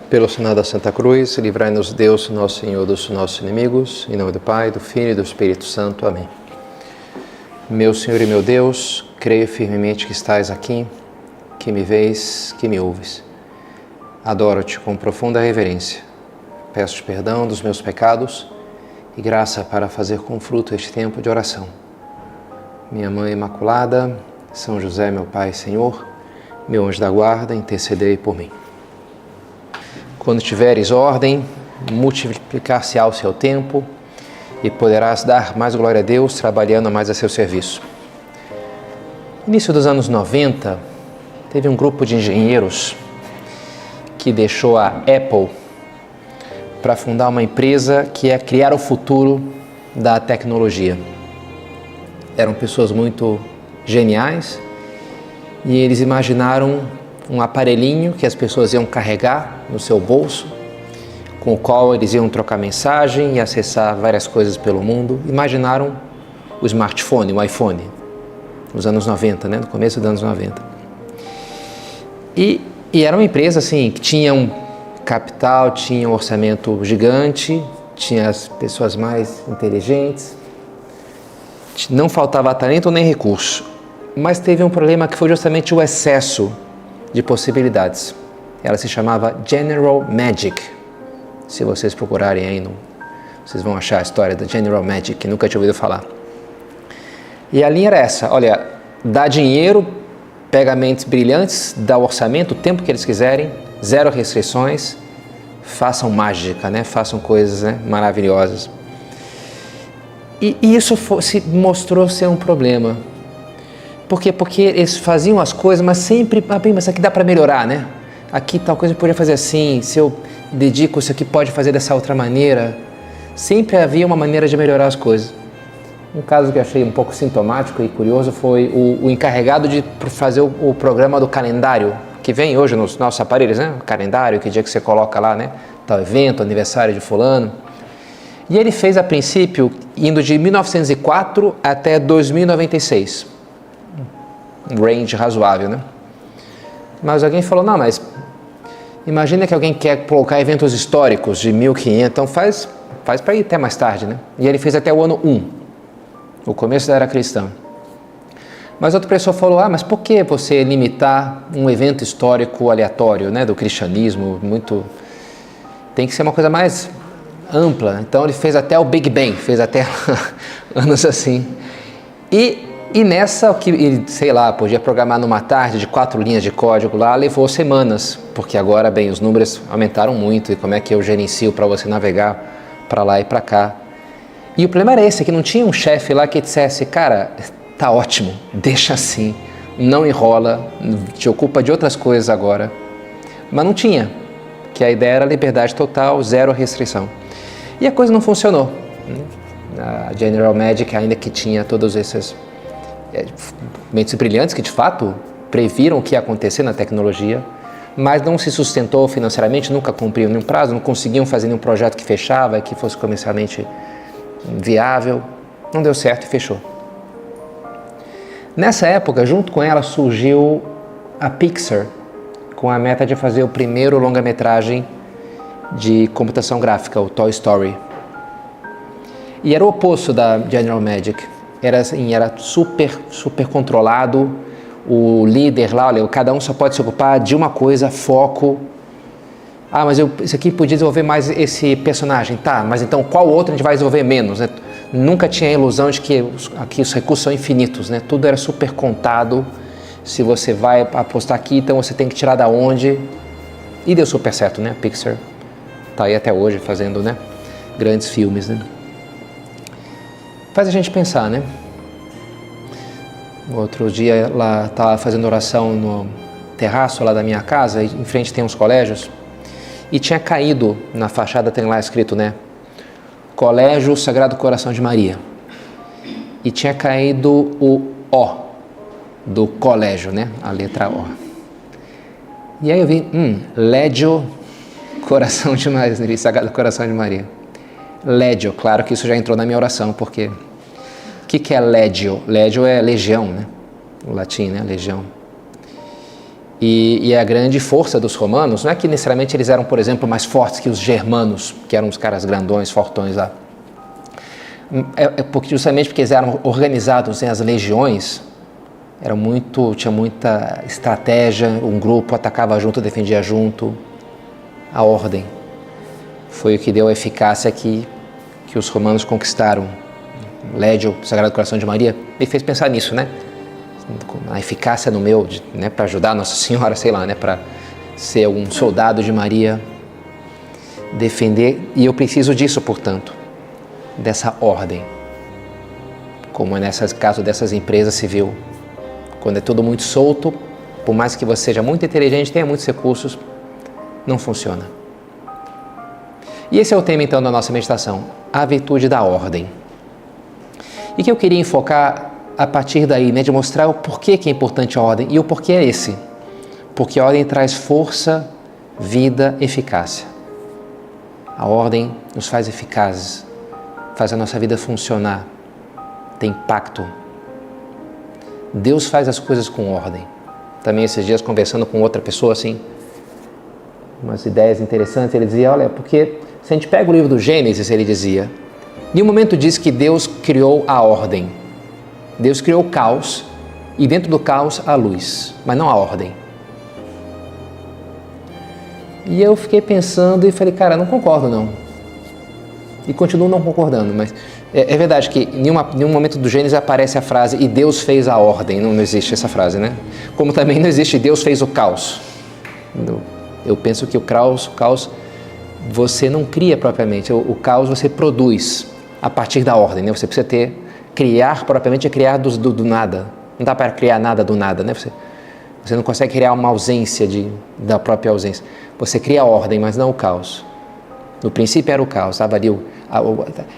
Pelo sinal da Santa Cruz, livrai-nos Deus, nosso Senhor, dos nossos inimigos, em nome do Pai, do Filho e do Espírito Santo. Amém. Meu Senhor e meu Deus, creio firmemente que estás aqui, que me vês, que me ouves. Adoro-te com profunda reverência. Peço-te perdão dos meus pecados e graça para fazer com fruto este tempo de oração. Minha Mãe Imaculada, São José, meu Pai e Senhor, meu anjo da guarda, intercedei por mim. Quando tiveres ordem, multiplicar-se-á o seu tempo e poderás dar mais glória a Deus, trabalhando mais a seu serviço. No início dos anos 90, teve um grupo de engenheiros que deixou a Apple para fundar uma empresa que é criar o futuro da tecnologia. Eram pessoas muito geniais e eles imaginaram um aparelhinho que as pessoas iam carregar no seu bolso, com o qual eles iam trocar mensagem e acessar várias coisas pelo mundo. Imaginaram o smartphone, o iPhone, nos anos 90, no começo dos anos 90. E era uma empresa assim, que tinha um capital, tinha um orçamento gigante, tinha as pessoas mais inteligentes, não faltava talento nem recurso, mas teve um problema que foi justamente o excesso de possibilidades. Ela se chamava General Magic. Se vocês procurarem aí, vocês vão achar a história da General Magic, que nunca tinha ouvido falar. E a linha era essa: olha, dá dinheiro, pega mentes brilhantes, dá o orçamento, o tempo que eles quiserem, zero restrições, façam mágica, façam coisas maravilhosas. E isso se mostrou ser um problema. Por quê? Porque eles faziam as coisas, mas sempre, mas isso aqui dá para melhorar, Aqui tal coisa eu podia fazer assim, se eu dedico, isso aqui pode fazer dessa outra maneira. Sempre havia uma maneira de melhorar as coisas. Um caso que eu achei um pouco sintomático e curioso foi o encarregado de fazer o programa do calendário, que vem hoje nos nossos aparelhos, O calendário, que dia que você coloca lá, Tal evento, aniversário de fulano. E ele fez a princípio, indo de 1904 até 2096. Um range razoável, Mas alguém falou, não, mas imagina que alguém quer colocar eventos históricos de 1500, então faz para ir até mais tarde, E ele fez até o ano 1, o começo da era cristã. Mas outra pessoa falou, mas por que você limitar um evento histórico aleatório, do cristianismo, tem que ser uma coisa mais ampla. Então ele fez até o Big Bang, fez até anos assim. E nessa, que ele, podia programar numa tarde de 4 linhas de código lá, levou semanas, porque agora, os números aumentaram muito, e como é que eu gerencio para você navegar para lá e para cá. E o problema era esse, que não tinha um chefe lá que dissesse, cara, tá ótimo, deixa assim, não enrola, te ocupa de outras coisas agora. Mas não tinha, que a ideia era liberdade total, zero restrição. E a coisa não funcionou. A General Magic, ainda que tinha todos esses mentes brilhantes que de fato previram o que ia acontecer na tecnologia, mas não se sustentou financeiramente, nunca cumpriu nenhum prazo, não conseguiam fazer nenhum projeto que fechava e que fosse comercialmente viável, não deu certo e fechou. Nessa época, junto com ela, surgiu a Pixar, com a meta de fazer o primeiro longa-metragem de computação gráfica, o Toy Story. E era o oposto da General Magic. Era super controlado, o líder lá, olha, cada um só pode se ocupar de uma coisa, foco. Mas isso aqui podia desenvolver mais esse personagem, tá, mas então qual outro a gente vai desenvolver menos, Nunca tinha a ilusão de que aqui os recursos são infinitos, Tudo era super contado, se você vai apostar aqui, então você tem que tirar da onde, e deu super certo, Pixar tá aí até hoje fazendo, grandes filmes, Faz a gente pensar, Outro dia lá estava fazendo oração no terraço lá da minha casa, em frente tem uns colégios, e tinha caído na fachada, tem lá escrito, Colégio Sagrado Coração de Maria. E tinha caído o O do colégio, a letra O. E aí eu vi, Legio Coração de Maria, Sagrado Coração de Maria. Legio, claro que isso já entrou na minha oração, porque o que é legio? Legio é legião, o latim, legião. E a grande força dos romanos não é que necessariamente eles eram, por exemplo, mais fortes que os germanos, que eram os caras grandões, fortões lá. Justamente porque eles eram organizados em as legiões, tinha muita estratégia, um grupo atacava junto, defendia junto, a ordem. Foi o que deu a eficácia que os romanos conquistaram. Lédio, Sagrado Coração de Maria, me fez pensar nisso, né? A eficácia no meu, né, para ajudar a Nossa Senhora, sei lá, né, para ser um soldado de Maria, defender, e eu preciso disso, portanto, dessa ordem, como é nesse caso dessas empresas civil, quando é tudo muito solto, por mais que você seja muito inteligente, tenha muitos recursos, não funciona. E esse é o tema então da nossa meditação, a virtude da ordem. E que eu queria enfocar a partir daí, né, de mostrar o porquê que é importante a ordem, e o porquê é esse. Porque a ordem traz força, vida, eficácia. A ordem nos faz eficazes, faz a nossa vida funcionar, tem impacto. Deus faz as coisas com ordem. Também esses dias conversando com outra pessoa assim, umas ideias interessantes, ele dizia, olha, porque se a gente pega o livro do Gênesis, ele dizia, em um momento diz que Deus criou a ordem. Deus criou o caos e dentro do caos a luz, mas não a ordem. E eu fiquei pensando e falei, cara, não concordo não. E continuo não concordando, mas é verdade que em nenhum momento do Gênesis aparece a frase e Deus fez a ordem, não existe essa frase, né? Como também não existe Deus fez o caos. Eu penso que o caos você não cria propriamente, o caos você produz a partir da ordem, né? Você precisa criar propriamente é criar do nada, não dá para criar nada do nada, né? Você não consegue criar uma ausência da própria ausência, você cria a ordem, mas não o caos. No princípio era o caos, estava ali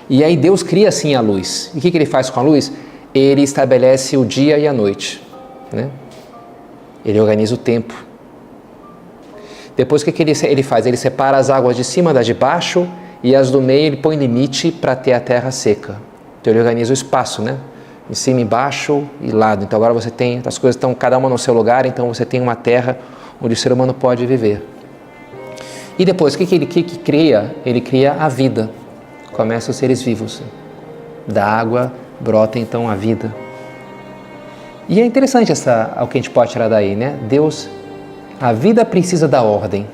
e aí Deus cria assim a luz. E o que ele faz com a luz? Ele estabelece o dia e a noite, né? Ele organiza o tempo. Depois o que ele faz? Ele separa as águas de cima das de baixo e as do meio ele põe limite para ter a terra seca. Então ele organiza o espaço, né? Em cima, embaixo e lado. Então agora você tem, as coisas estão cada uma no seu lugar, então você tem uma terra onde o ser humano pode viver. E depois, o que ele cria? Ele cria a vida. Começam os seres vivos. Da água brota então a vida. E é interessante o que a gente pode tirar daí, né? A vida precisa da ordem.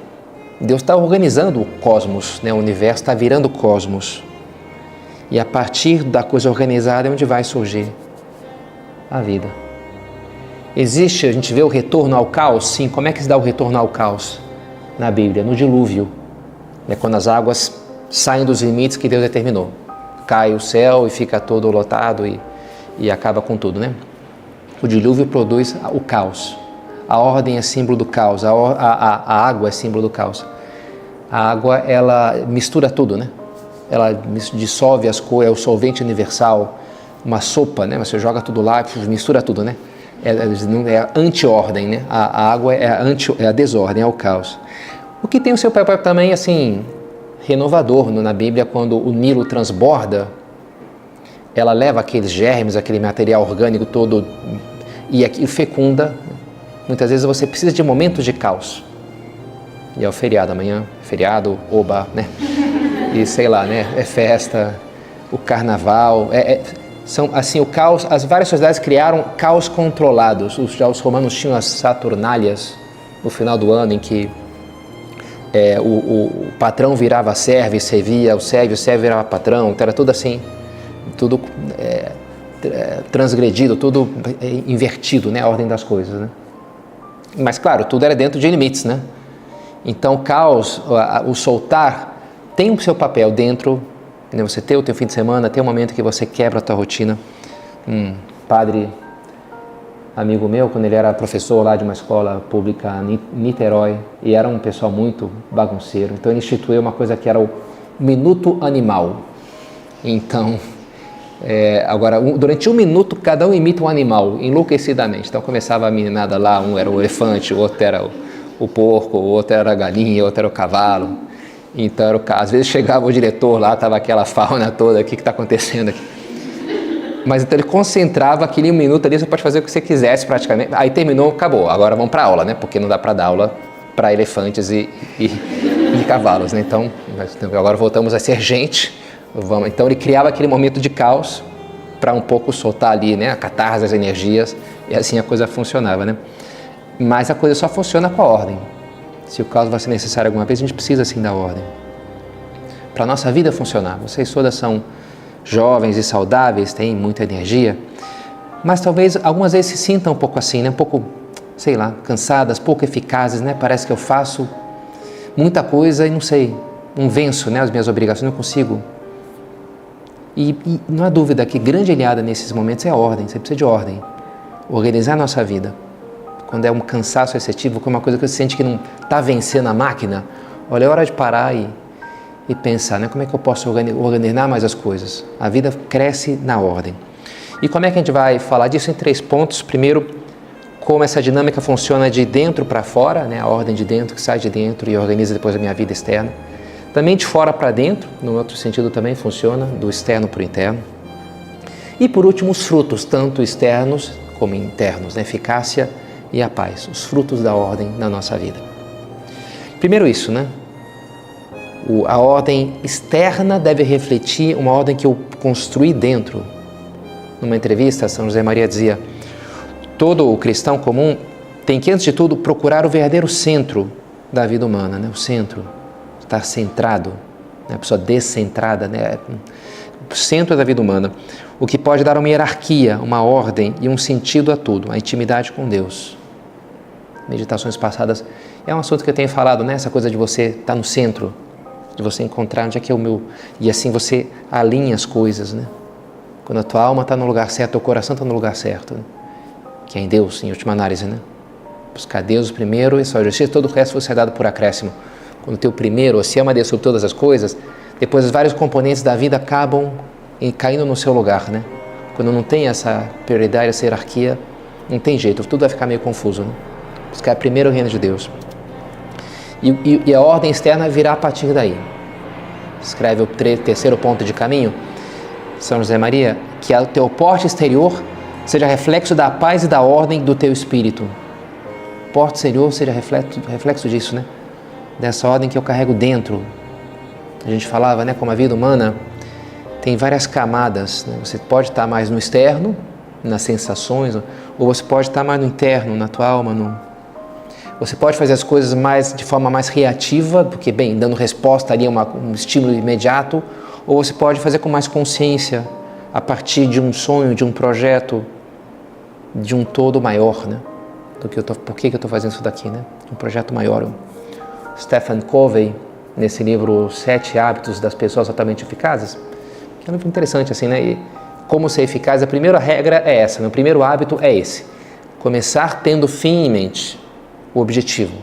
Deus está organizando o cosmos, né? O universo está virando cosmos. E a partir da coisa organizada é onde vai surgir a vida. A gente vê o retorno ao caos? Sim. Como é que se dá o retorno ao caos? Na Bíblia, no dilúvio, né, quando as águas saem dos limites que Deus determinou. Cai o céu e fica todo lotado e acaba com tudo, né? O dilúvio produz o caos. A ordem é símbolo do caos, a água é símbolo do caos. A água, ela mistura tudo, né? Ela dissolve as coisas, é o solvente universal, uma sopa, né? Você joga tudo lá, mistura tudo, né? É a anti-ordem, né? A água é a desordem, é o caos. O que tem o seu papel também, assim, renovador na Bíblia, quando o Nilo transborda, ela leva aqueles germes, aquele material orgânico todo e fecunda. Muitas vezes você precisa de momentos de caos. E é o feriado amanhã, feriado, oba, né? E sei lá, né? É festa, o carnaval, são assim o caos. As várias sociedades criaram caos controlados. Os romanos tinham as Saturnálias no final do ano, em que o patrão virava servo e servia o servo virava patrão. Então era tudo assim, tudo transgredido, tudo invertido, né? A ordem das coisas, né? Mas claro, tudo era dentro de limites, né? Então o caos, o soltar tem o seu papel dentro, né? Você tem o teu fim de semana, tem um momento que você quebra a tua rotina. Um padre amigo meu, quando ele era professor lá de uma escola pública em Niterói, e era um pessoal muito bagunceiro, então ele instituiu uma coisa que era o minuto animal. Então, agora, durante um minuto, cada um imita um animal, enlouquecidamente. Então começava a meninada lá, um era o elefante, o outro era o porco, o outro era a galinha, o outro era o cavalo. Então, às vezes chegava o diretor lá, estava aquela fauna toda, o que está acontecendo aqui? Mas então ele concentrava aquele 1 minuto ali, você pode fazer o que você quisesse praticamente. Aí terminou, acabou. Agora vamos para aula, né? Porque não dá para dar aula para elefantes e cavalos, né? Então, agora voltamos a ser gente. Então ele criava aquele momento de caos para um pouco soltar ali, né? A catarse, as energias, e assim a coisa funcionava, né? Mas a coisa só funciona com a ordem. Se o caos vai ser necessário alguma vez, a gente precisa sim da ordem. Para a nossa vida funcionar. Vocês todas são jovens e saudáveis, têm muita energia, mas talvez algumas vezes se sintam um pouco assim, né? Um pouco, sei lá, cansadas, pouco eficazes, né? Parece que eu faço muita coisa e não sei, não venço, né, as minhas obrigações, não consigo. E não há dúvida que grande aliada nesses momentos é a ordem, você precisa de ordem. Organizar a nossa vida. Quando é um cansaço excessivo, que é uma coisa que você sente que não está vencendo a máquina, olha, é hora de parar e pensar, né? Como é que eu posso organizar mais as coisas? A vida cresce na ordem. E como é que a gente vai falar disso em 3 pontos? Primeiro, como essa dinâmica funciona de dentro para fora, né? A ordem de dentro que sai de dentro e organiza depois a minha vida externa. Também de fora para dentro, no outro sentido também funciona, do externo para o interno. E por último, os frutos, tanto externos como internos, né? Eficácia e a paz, os frutos da ordem na nossa vida. Primeiro isso, né? A ordem externa deve refletir uma ordem que eu construí dentro. Numa entrevista, São José Maria dizia: todo o cristão comum tem que, antes de tudo, procurar o verdadeiro centro da vida humana, né? O centro, estar centrado, né? A pessoa descentrada, né? O centro da vida humana, o que pode dar uma hierarquia, uma ordem e um sentido a tudo, a intimidade com Deus. Meditações passadas é um assunto que eu tenho falado, né? Essa coisa de você estar no centro, de você encontrar onde é que é o meu... E assim você alinha as coisas, né? Quando a tua alma está no lugar certo, o teu coração está no lugar certo, né? Que é em Deus, em última análise, né? Buscar Deus primeiro e sua justiça, todo o resto você é dado por acréscimo. Quando o teu primeiro, se ama Deus sobre todas as coisas, depois os vários componentes da vida acabam caindo no seu lugar, né? Quando não tem essa prioridade, essa hierarquia, não tem jeito, tudo vai ficar meio confuso, né? Buscar primeiro o reino de Deus. E a ordem externa virá a partir daí. Escreve o terceiro ponto de caminho, São José Maria, que o teu porte exterior seja reflexo da paz e da ordem do teu espírito. O porte exterior seja reflexo disso, né? Dessa ordem que eu carrego dentro. A gente falava, né, como a vida humana tem várias camadas, né? Você pode estar mais no externo, nas sensações, ou você pode estar mais no interno, na tua alma, Você pode fazer as coisas de forma mais reativa, porque, bem, dando resposta ali a um estímulo imediato, ou você pode fazer com mais consciência, a partir de um sonho, de um projeto, de um todo maior, né? Por que eu estou fazendo isso daqui, né? Um projeto maior. Stephen Covey, nesse livro 7 Hábitos das Pessoas Altamente Eficazes, que é um livro interessante, assim, né? E como ser eficaz, a primeira regra é essa, né? O primeiro hábito é esse: começar tendo fim em mente. O objetivo.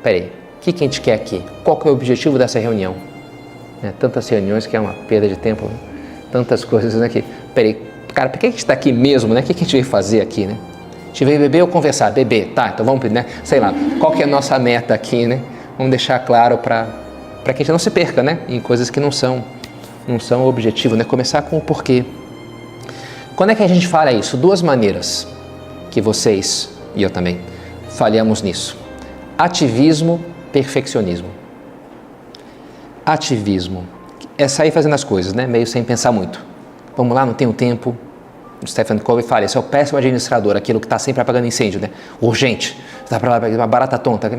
Peraí, o que a gente quer aqui? Qual que é o objetivo dessa reunião? Tantas reuniões que é uma perda de tempo, né? Tantas coisas, né? Peraí, cara, por que a gente está aqui mesmo, né? O que a gente veio fazer aqui, né? A gente veio beber ou conversar? Beber, tá, então vamos, né? Sei lá, qual que é a nossa meta aqui, né? Vamos deixar claro para que a gente não se perca, né? Em coisas que não são o objetivo, né? Começar com o porquê. Quando é que a gente fala isso? 2 maneiras que vocês e eu também falhamos nisso: ativismo, perfeccionismo. Ativismo é sair fazendo as coisas, né? Meio sem pensar muito. Vamos lá, não tenho tempo. O Stephen Covey fala: esse é o péssimo administrador, aquilo que está sempre apagando incêndio, né? Urgente, está para lá, uma barata tonta,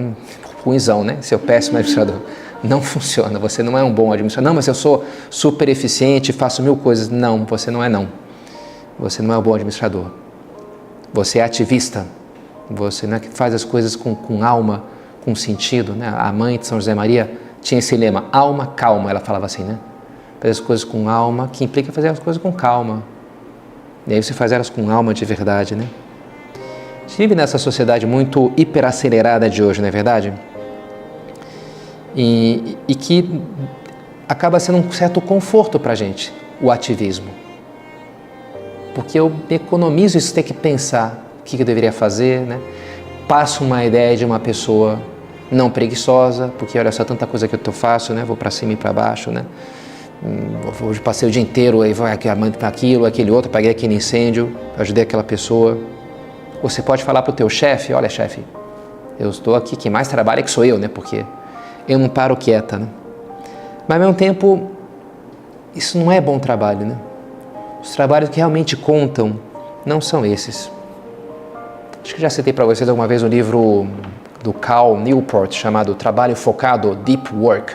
ruimzão, né? Esse é o péssimo administrador. Não funciona, você não é um bom administrador. Não, mas eu sou super eficiente, faço 1000 coisas. Não, você não é não. Você não é um bom administrador. Você é ativista. Você, né, que faz as coisas com alma, com sentido, né? A mãe de São José Maria tinha esse lema: alma, calma, ela falava assim, né? Fazer as coisas com alma, que implica fazer as coisas com calma. E aí você faz elas com alma de verdade, né? A gente vive nessa sociedade muito hiperacelerada de hoje, não é verdade? E que acaba sendo um certo conforto para a gente, o ativismo. Porque eu economizo isso, ter que pensar o que eu deveria fazer, né? Passo uma ideia de uma pessoa não preguiçosa, porque olha só tanta coisa que eu faço, né? Vou para cima e para baixo, né? Hoje passei o dia inteiro, aí vai aquilo, aquele outro, apaguei aquele incêndio, ajudei aquela pessoa. Você pode falar para o teu chefe, olha chefe, eu estou aqui, quem mais trabalha é que sou eu, né? Porque eu não paro quieta, né? Mas ao mesmo tempo, isso não é bom trabalho, né? Os trabalhos que realmente contam não são esses. Acho que já citei para vocês alguma vez um livro do Cal Newport chamado Trabalho Focado, Deep Work.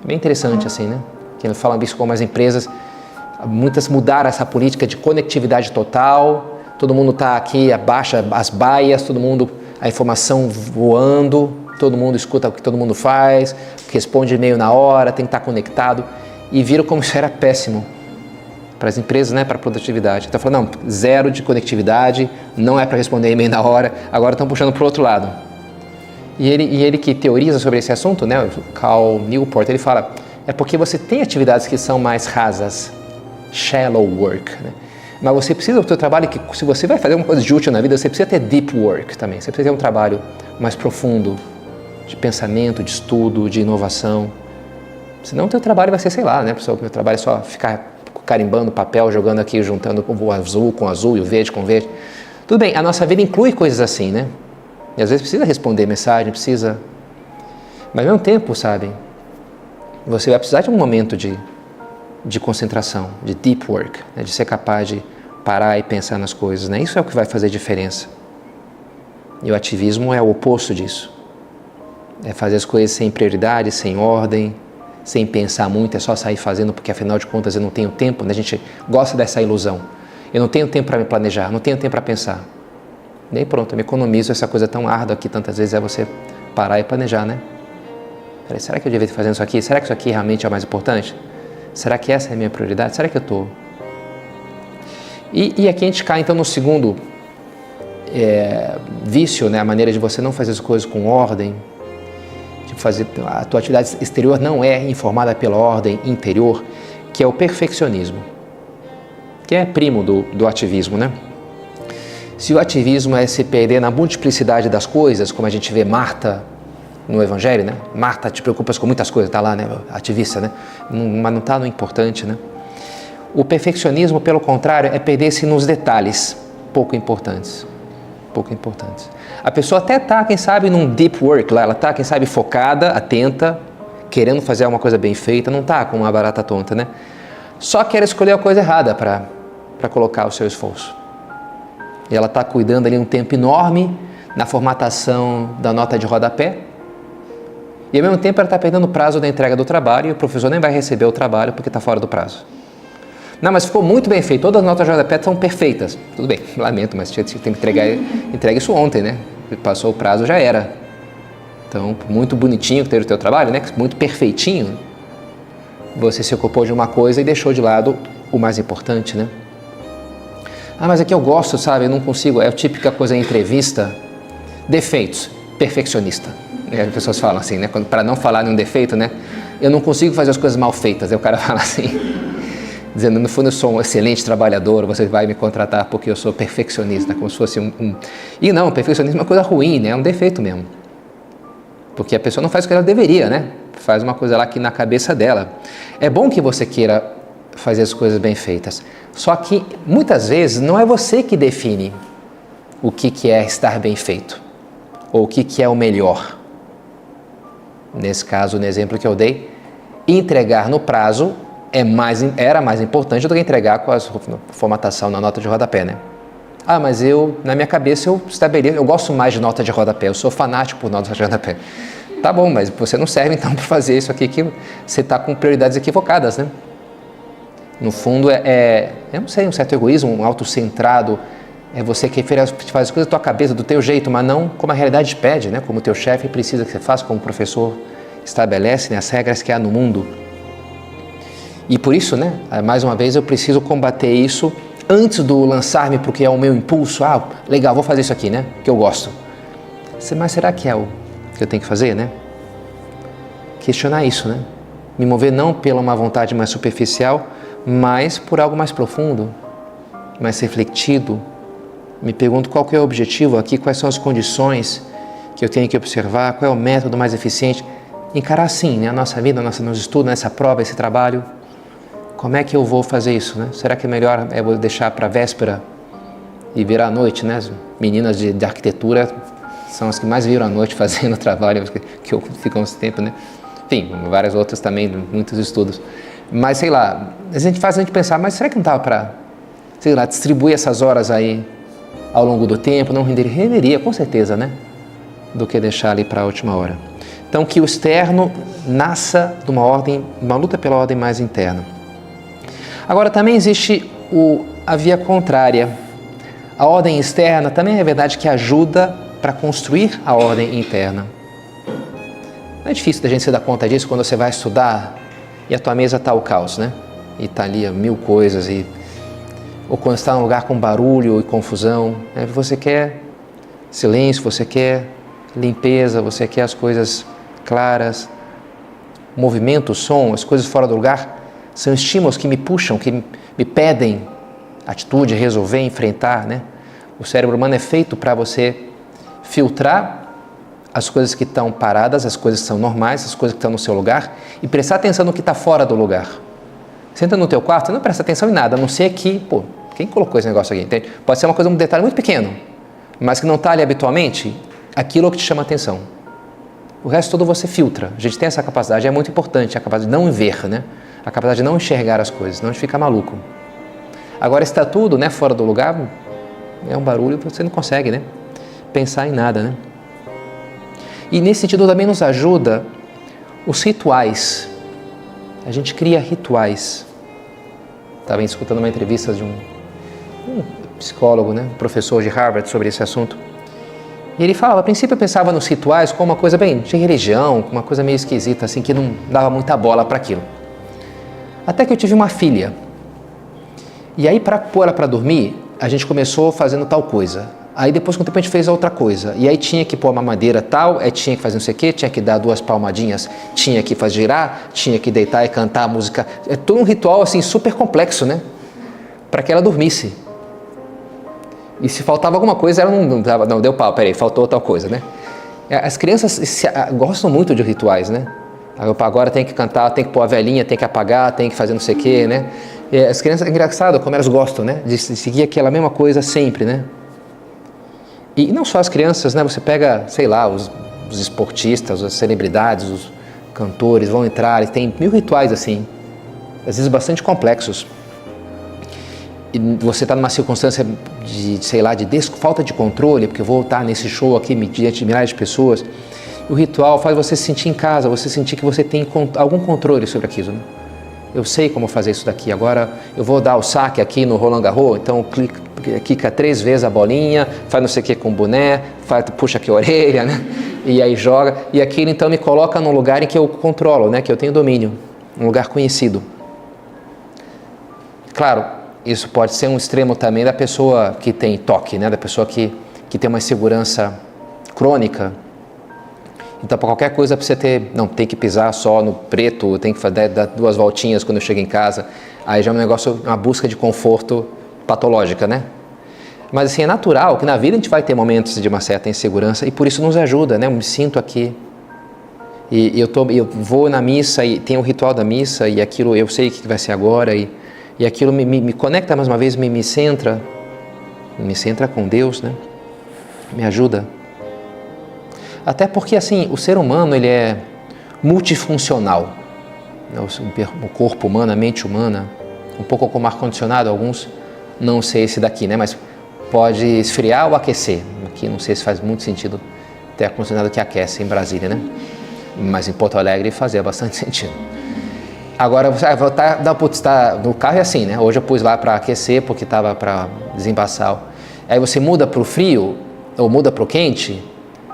Bem interessante assim, né? Que ele fala isso como as empresas, muitas mudaram essa política de conectividade total, todo mundo está aqui, abaixa as baias, todo mundo, a informação voando, todo mundo escuta o que todo mundo faz, responde e-mail na hora, tem que estar conectado, e viram como isso era péssimo para as empresas, né, para a produtividade. Então falando, não, zero de conectividade, não é para responder e-mail na hora, agora estão puxando para o outro lado. E ele que teoriza sobre esse assunto, né, o Cal Newport, ele fala, é porque você tem atividades que são mais rasas, shallow work, né? Mas você precisa do seu trabalho, que se você vai fazer uma coisa de útil na vida, você precisa ter deep work também, você precisa ter um trabalho mais profundo, de pensamento, de estudo, de inovação. Senão o teu trabalho vai ser, sei lá, né, pessoal, o meu trabalho é só ficar carimbando papel, jogando aqui, juntando o azul com o azul e o verde com o verde. Tudo bem, a nossa vida inclui coisas assim, né? E às vezes precisa responder mensagem, precisa... Mas ao mesmo tempo, sabe, você vai precisar de um momento de concentração, de deep work, né? De ser capaz de parar e pensar nas coisas, né? Isso é o que vai fazer diferença. E o ativismo é o oposto disso. É fazer as coisas sem prioridade, sem ordem, sem pensar muito, é só sair fazendo porque afinal de contas eu não tenho tempo, né? A gente gosta dessa ilusão. Eu não tenho tempo para me planejar, não tenho tempo para pensar. E aí pronto, eu me economizo essa coisa tão árdua que tantas vezes é você parar e planejar, né? Peraí, será que eu devia estar fazendo isso aqui? Será que isso aqui realmente é o mais importante? Será que essa é a minha prioridade? Será que eu estou? E aqui a gente cai então no segundo vício, né? A maneira de você não fazer as coisas com ordem, de fazer a tua atividade exterior não é informada pela ordem interior, que é o perfeccionismo, que é primo do ativismo, né? Se o ativismo é se perder na multiplicidade das coisas, como a gente vê Marta no Evangelho, né? Marta, te preocupas com muitas coisas, tá lá, né? Ativista, né? Mas não está no importante, né? O perfeccionismo, pelo contrário, é perder-se nos detalhes pouco importantes. Pouco importantes. A pessoa até está, quem sabe, num deep work lá, ela está, quem sabe, focada, atenta, querendo fazer uma coisa bem feita, não está com uma barata tonta, né? Só quer escolher a coisa errada para colocar o seu esforço. E ela está cuidando ali um tempo enorme na formatação da nota de rodapé, e ao mesmo tempo ela está perdendo o prazo da entrega do trabalho e o professor nem vai receber o trabalho porque está fora do prazo. Não, mas ficou muito bem feito, todas as notas de rodapé são perfeitas. Tudo bem, lamento, mas tem que entregar isso ontem, né? Passou o prazo, já era. Então, muito bonitinho que teve o teu trabalho, né? Muito perfeitinho, você se ocupou de uma coisa e deixou de lado o mais importante, né? Ah, mas aqui eu gosto, sabe? Eu não consigo, é a típica coisa em entrevista. Defeitos, perfeccionista. As pessoas falam assim, né? Para não falar nenhum defeito, né? Eu não consigo fazer as coisas mal feitas. Aí o cara fala assim, dizendo, no fundo eu sou um excelente trabalhador, você vai me contratar porque eu sou perfeccionista, como se fosse E não, perfeccionismo é uma coisa ruim, né? É um defeito mesmo. Porque a pessoa não faz o que ela deveria, né? Faz uma coisa lá que na cabeça dela. É bom que você queira fazer as coisas bem feitas. Só que, muitas vezes, não é você que define o que é estar bem feito. Ou o que é o melhor. Nesse caso, no exemplo que eu dei, entregar no prazo era mais importante do que entregar com a formatação na nota de rodapé, né? Ah, mas na minha cabeça, eu gosto mais de nota de rodapé, eu sou fanático por nota de rodapé. Tá bom, mas você não serve então para fazer isso aqui, que você está com prioridades equivocadas, né? No fundo, eu não sei, um certo egoísmo, um autocentrado, é você que faz as coisas da tua cabeça, do teu jeito, mas não como a realidade pede, né? Como o teu chefe precisa que você faça, como o professor estabelece, né? As regras que há no mundo. E por isso, né? Mais uma vez, eu preciso combater isso antes do lançar-me para o que é o meu impulso. Ah, legal, vou fazer isso aqui, né? Que eu gosto. Mas será que é o que eu tenho que fazer, né? Questionar isso, né? Me mover não pela uma vontade mais superficial, mas por algo mais profundo, mais refletido. Me pergunto qual que é o objetivo aqui, quais são as condições que eu tenho que observar, qual é o método mais eficiente. encarar assim, né, a nossa vida, nos estudos, nessa prova, esse trabalho. Como é que eu vou fazer isso, né? Será que é melhor eu deixar para a véspera e virar à noite, né? As meninas de arquitetura são as que mais viram à noite fazendo trabalho, que ficam esse tempo, né? Enfim, várias outras também, muitos estudos. Mas, sei lá, a gente faz a gente pensar, mas será que não dava para, sei lá, distribuir essas horas aí ao longo do tempo? Não renderia, com certeza, né? Do que deixar ali para a última hora. Então, que o externo nasça de uma luta pela ordem mais interna. Agora, também existe a via contrária. A ordem externa também é verdade que ajuda para construir a ordem interna. Não é difícil da gente se dar conta disso quando você vai estudar e a tua mesa está o caos, né? E está ali 1000 coisas, ou quando está num lugar com barulho e confusão, né? Você quer silêncio, você quer limpeza, você quer as coisas claras, movimento, som, as coisas fora do lugar. São estímulos que me puxam, que me pedem atitude, resolver, enfrentar, né? O cérebro humano é feito para você filtrar as coisas que estão paradas, as coisas que são normais, as coisas que estão no seu lugar e prestar atenção no que está fora do lugar. Você entra no teu quarto, você não presta atenção em nada, a não ser que, quem colocou esse negócio aqui? Entende? Pode ser um detalhe muito pequeno, mas que não está ali habitualmente, aquilo é o que te chama a atenção. O resto todo você filtra. A gente tem essa capacidade, é muito importante, a capacidade de não ver, né? A capacidade de não enxergar as coisas, não de ficar maluco. Agora, está tudo, né, fora do lugar, é um barulho, você não consegue, né, pensar em nada, né? E nesse sentido também nos ajuda os rituais. A gente cria rituais. Estava escutando uma entrevista de um psicólogo, né, professor de Harvard sobre esse assunto. E ele falava, a princípio eu pensava nos rituais como uma coisa bem de religião, uma coisa meio esquisita, assim, que não dava muita bola para aquilo. Até que eu tive uma filha. E aí, para pôr ela para dormir, a gente começou fazendo tal coisa. Aí depois, com o tempo, a gente fez outra coisa. E aí tinha que pôr uma mamadeira tal, tinha que fazer não sei o quê, tinha que dar 2 palmadinhas, tinha que fazer girar, tinha que deitar e cantar a música. É todo um ritual, assim, super complexo, né? Para que ela dormisse. E se faltava alguma coisa, ela não deu pau, peraí, faltou tal coisa, né? As crianças gostam muito de rituais, né? Agora tem que cantar, tem que pôr a velhinha, tem que apagar, tem que fazer não sei o quê, né? E as crianças, é engraçado como elas gostam, né? De seguir aquela mesma coisa sempre, né? E não só as crianças, né? Você pega, sei lá, os esportistas, as celebridades, os cantores vão entrar e tem 1000 rituais assim, às vezes bastante complexos. E você está numa circunstância de, sei lá, de falta de controle, porque eu vou estar nesse show aqui diante de milhares de pessoas. O ritual faz você se sentir em casa, você sentir que você tem algum controle sobre aquilo, né? Eu sei como fazer isso daqui, agora eu vou dar o saque aqui no Roland Garros, então clica 3 vezes a bolinha, faz não sei o que com o boné, puxa aqui a orelha, né? E aí joga, e aquilo então me coloca num lugar em que eu controlo, né? Que eu tenho domínio, um lugar conhecido. Claro, isso pode ser um extremo também da pessoa que tem toque, né? Da pessoa que tem uma insegurança crônica. Então, para qualquer coisa, para você tem que pisar só no preto, tem que dar 2 voltinhas quando eu chego em casa. Aí já é um negócio, uma busca de conforto patológica, né? Mas assim, é natural que na vida a gente vai ter momentos de uma certa insegurança e por isso nos ajuda, né? Eu me sinto aqui e eu vou na missa e tem o ritual da missa e aquilo eu sei o que vai ser agora e aquilo me conecta mais uma vez, me centra com Deus, né? Me ajuda. Até porque, assim, o ser humano, ele é multifuncional. O corpo humano, a mente humana, um pouco como ar-condicionado, alguns, não sei esse daqui, né? Mas pode esfriar ou aquecer. Aqui não sei se faz muito sentido ter ar-condicionado que aquece em Brasília, né? Mas em Porto Alegre fazia bastante sentido. Agora, você vai voltar, no carro é assim, né? Hoje eu pus lá para aquecer, porque estava para desembaçar. Aí você muda para o frio, ou muda para o quente,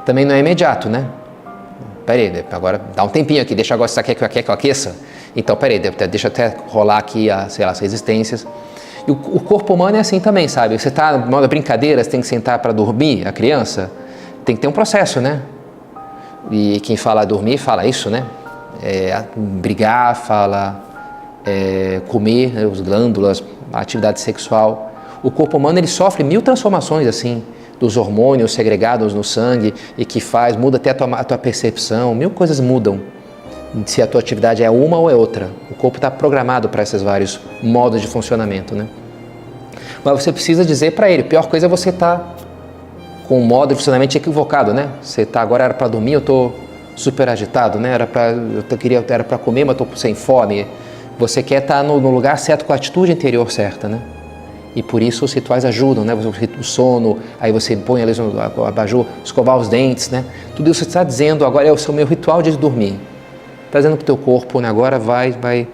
também não é imediato, né? Peraí, agora dá um tempinho aqui, deixa agora, você quer que eu aqueça? Então, peraí, deixa até rolar aqui, sei lá, as resistências. E o corpo humano é assim também, sabe? Você está no modo brincadeira, você tem que sentar para dormir, a criança, tem que ter um processo, né? E quem fala dormir, fala isso, né? Brigar, fala comer, né, as glândulas, a atividade sexual. O corpo humano, ele sofre 1000 transformações, assim, dos hormônios segregados no sangue e que muda até a tua percepção, 1000 coisas mudam se a tua atividade é uma ou é outra. O corpo está programado para esses vários modos de funcionamento, né? Mas você precisa dizer para ele, a pior coisa é você estar com o modo de funcionamento equivocado, né? Você está agora, era para dormir, eu estou super agitado, né? Era para comer, mas estou sem fome. Você quer estar no lugar certo, com a atitude interior certa, né? E por isso os rituais ajudam, né? O sono, aí você põe ali o abajur, escovar os dentes, né? Tudo isso você está dizendo, agora é o meu ritual de dormir. Está dizendo para o teu corpo, né? Agora vai,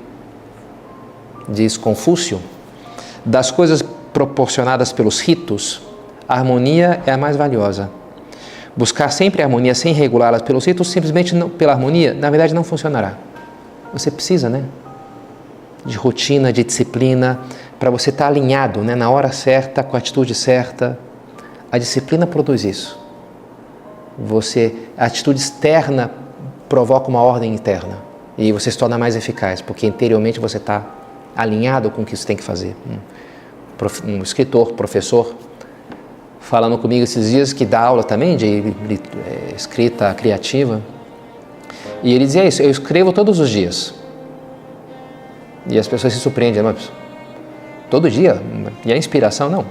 diz Confúcio, das coisas proporcionadas pelos ritos, a harmonia é a mais valiosa. Buscar sempre a harmonia sem regulá-las pelos ritos, simplesmente não, pela harmonia, na verdade não funcionará. Você precisa, né? De rotina, de disciplina, para você estar alinhado, né? Na hora certa, com a atitude certa. A disciplina produz isso. A atitude externa provoca uma ordem interna e você se torna mais eficaz, porque interiormente você está alinhado com o que você tem que fazer. Um escritor, professor, falando comigo esses dias, que dá aula também de escrita criativa, e ele dizia isso: eu escrevo todos os dias. E as pessoas se surpreendem, mas todo dia? E a inspiração? Não,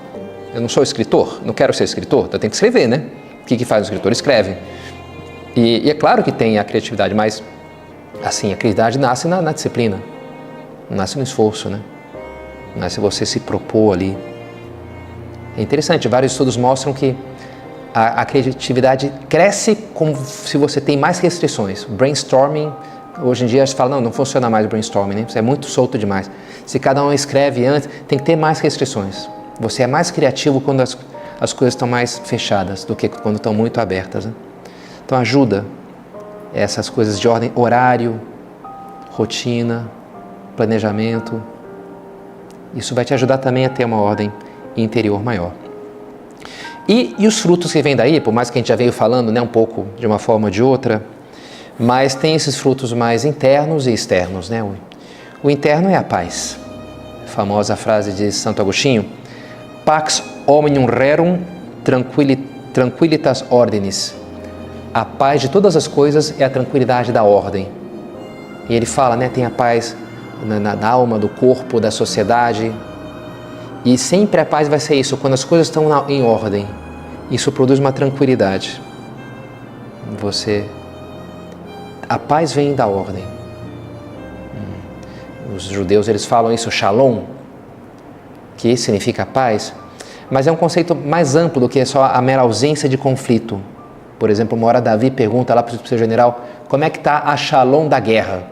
eu não sou escritor, não quero ser escritor, então eu tenho que escrever, né? O que faz o escritor? Escreve. E é claro que tem a criatividade, mas assim, a criatividade nasce na disciplina, nasce no esforço, né? Nasce você se propor ali. É interessante, vários estudos mostram que a criatividade cresce como se você tem mais restrições. Brainstorming, hoje em dia a gente fala, não funciona mais o brainstorming, né? Isso é muito solto demais. Se cada um escreve antes, tem que ter mais restrições. Você é mais criativo quando as coisas estão mais fechadas do que quando estão muito abertas, né? Então ajuda essas coisas de ordem, horário, rotina, planejamento. Isso vai te ajudar também a ter uma ordem interior maior. E os frutos que vêm daí, por mais que a gente já veio falando, né, um pouco de uma forma ou de outra, mas tem esses frutos mais internos e externos, né? O interno é a paz. A famosa frase de Santo Agostinho: Pax omnium rerum tranquilitas ordinis. A paz de todas as coisas é a tranquilidade da ordem. E ele fala, né, tem a paz na alma, do corpo, da sociedade. E sempre a paz vai ser isso, quando as coisas estão em ordem. Isso produz uma tranquilidade. A paz vem da ordem. Os judeus, eles falam isso, shalom, que significa paz, mas é um conceito mais amplo do que só a mera ausência de conflito. Por exemplo, uma hora Davi pergunta lá para o seu general, como é que está a shalom da guerra?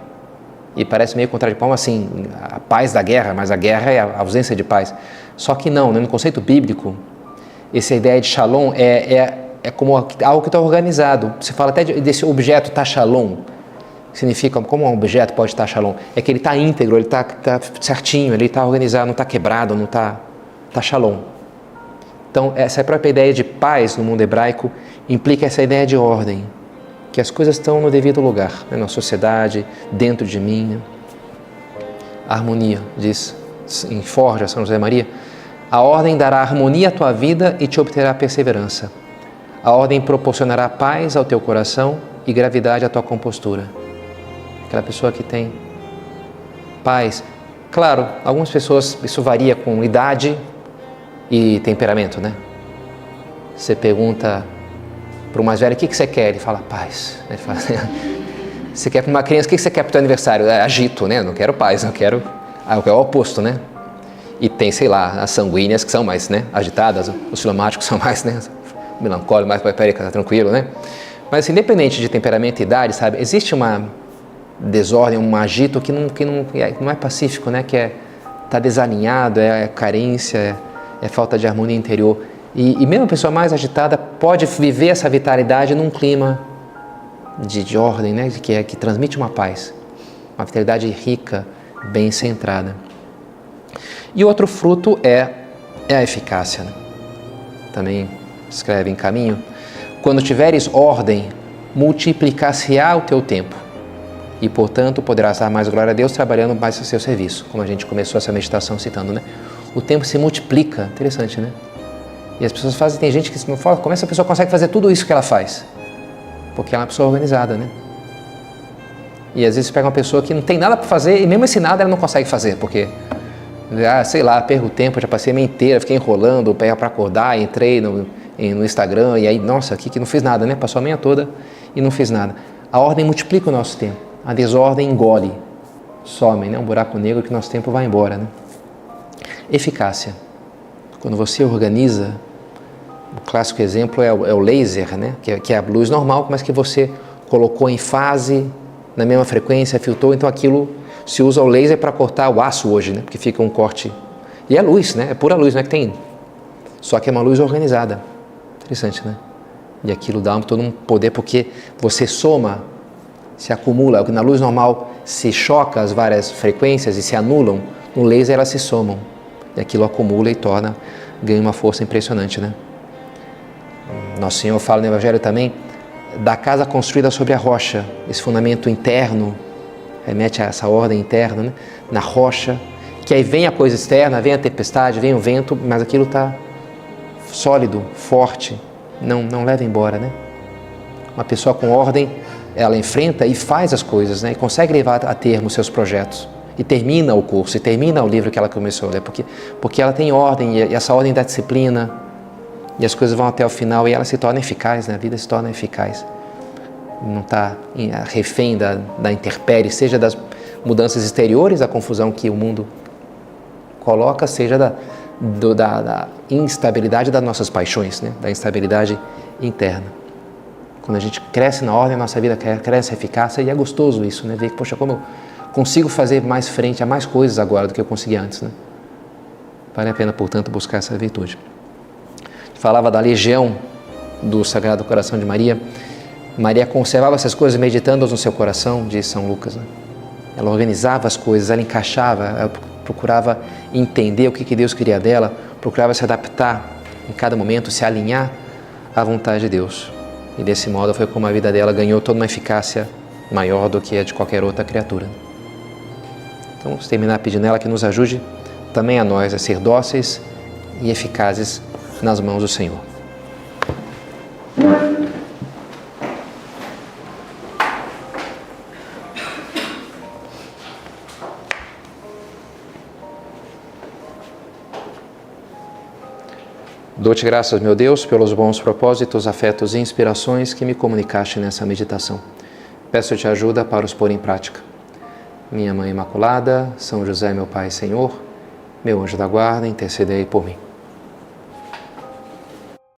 E parece meio contrário, como assim, a paz da guerra, mas a guerra é a ausência de paz. Só que não, né? No conceito bíblico, essa ideia de shalom é como algo que está organizado. Você fala até desse objeto tá shalom, que significa, como um objeto pode estar shalom? É que ele está íntegro, ele está certinho, ele está organizado, não está quebrado, não está shalom. Então, essa própria ideia de paz no mundo hebraico implica essa ideia de ordem, que as coisas estão no devido lugar, né, na sociedade, dentro de mim. A harmonia, diz em Forja, São José Maria, a ordem dará harmonia à tua vida e te obterá perseverança. A ordem proporcionará paz ao teu coração e gravidade à tua compostura. Aquela pessoa que tem paz. Claro, algumas pessoas, isso varia com idade e temperamento, né? Você pergunta para o mais velho, o que você quer? Ele fala, paz. Ele fala, você quer para uma criança, o que você quer para o teu aniversário? Agito, né? Não quero paz, eu quero o oposto, né? E tem, sei lá, as sanguíneas que são mais, né, agitadas, os filomáticos são mais, né, melancólicos, mais, peraí, tá tranquilo, né? Mas independente de temperamento e idade, sabe, existe uma desordem, um agito que não é pacífico, né? Que tá desalinhado, é carência, é falta de harmonia interior. E mesmo a pessoa mais agitada pode viver essa vitalidade num clima de ordem, né? Que transmite uma paz, uma vitalidade rica, bem centrada. E outro fruto é a eficácia, né? Também escreve em Caminho: quando tiveres ordem, multiplicar-se-á o teu tempo, e portanto poderás dar mais glória a Deus trabalhando mais no seu serviço, como a gente começou essa meditação citando, né? O tempo se multiplica, interessante, né? E as pessoas fazem, tem gente que me fala, como essa pessoa consegue fazer tudo isso que ela faz? Porque ela é uma pessoa organizada, né? E às vezes pega uma pessoa que não tem nada para fazer e mesmo esse nada ela não consegue fazer, porque, sei lá, perco o tempo, já passei a manhã inteira, fiquei enrolando, pega para acordar, entrei no Instagram e aí, nossa, aqui que não fiz nada, né? Passou a manhã toda e não fiz nada. A ordem multiplica o nosso tempo, a desordem engole, some, né? Um buraco negro que o nosso tempo vai embora, né? Eficácia. Quando você organiza, o clássico exemplo é o laser, né? Que é a luz normal, mas que você colocou em fase, na mesma frequência, filtrou, então aquilo se usa o laser para cortar o aço hoje, né? Porque fica um corte. E é luz, né? É pura luz, não é que tem. Só que é uma luz organizada. Interessante, né? E aquilo dá todo um poder, porque você soma, se acumula. Na luz normal se choca as várias frequências e se anulam, no laser elas se somam. E aquilo acumula e ganha uma força impressionante, né? Nosso Senhor fala no Evangelho também da casa construída sobre a rocha, esse fundamento interno, remete a essa ordem interna, né? Na rocha, que aí vem a coisa externa, vem a tempestade, vem o vento, mas aquilo está sólido, forte, não leva embora, né? Uma pessoa com ordem, ela enfrenta e faz as coisas, né? E consegue levar a termo os seus projetos, e termina o curso, e termina o livro que ela começou, né? Porque ela tem ordem, e essa ordem dá disciplina, e as coisas vão até o final e ela se torna eficaz, né? A vida se torna eficaz. Não está refém da intempérie, seja das mudanças exteriores, da confusão que o mundo coloca, seja da instabilidade das nossas paixões, né? Da instabilidade interna. Quando a gente cresce na ordem, a nossa vida cresce a eficácia, e é gostoso isso, né? Ver que, poxa, como eu consigo fazer mais frente a mais coisas agora do que eu conseguia antes, né? Vale a pena, portanto, buscar essa virtude. Falava da legião do Sagrado Coração de Maria. Maria conservava essas coisas meditando-as no seu coração, diz São Lucas, né? Ela organizava as coisas, ela encaixava, ela procurava entender o que Deus queria dela, procurava se adaptar em cada momento, se alinhar à vontade de Deus. E desse modo foi como a vida dela ganhou toda uma eficácia maior do que a de qualquer outra criatura. Então vamos terminar pedindo a ela que nos ajude também a nós a ser dóceis e eficazes nas mãos do Senhor. Dou-te graças, meu Deus, pelos bons propósitos, afetos e inspirações que me comunicaste nessa meditação. Peço-te ajuda para os pôr em prática. Minha Mãe Imaculada, São José, meu Pai e Senhor, meu anjo da guarda, intercedei por mim.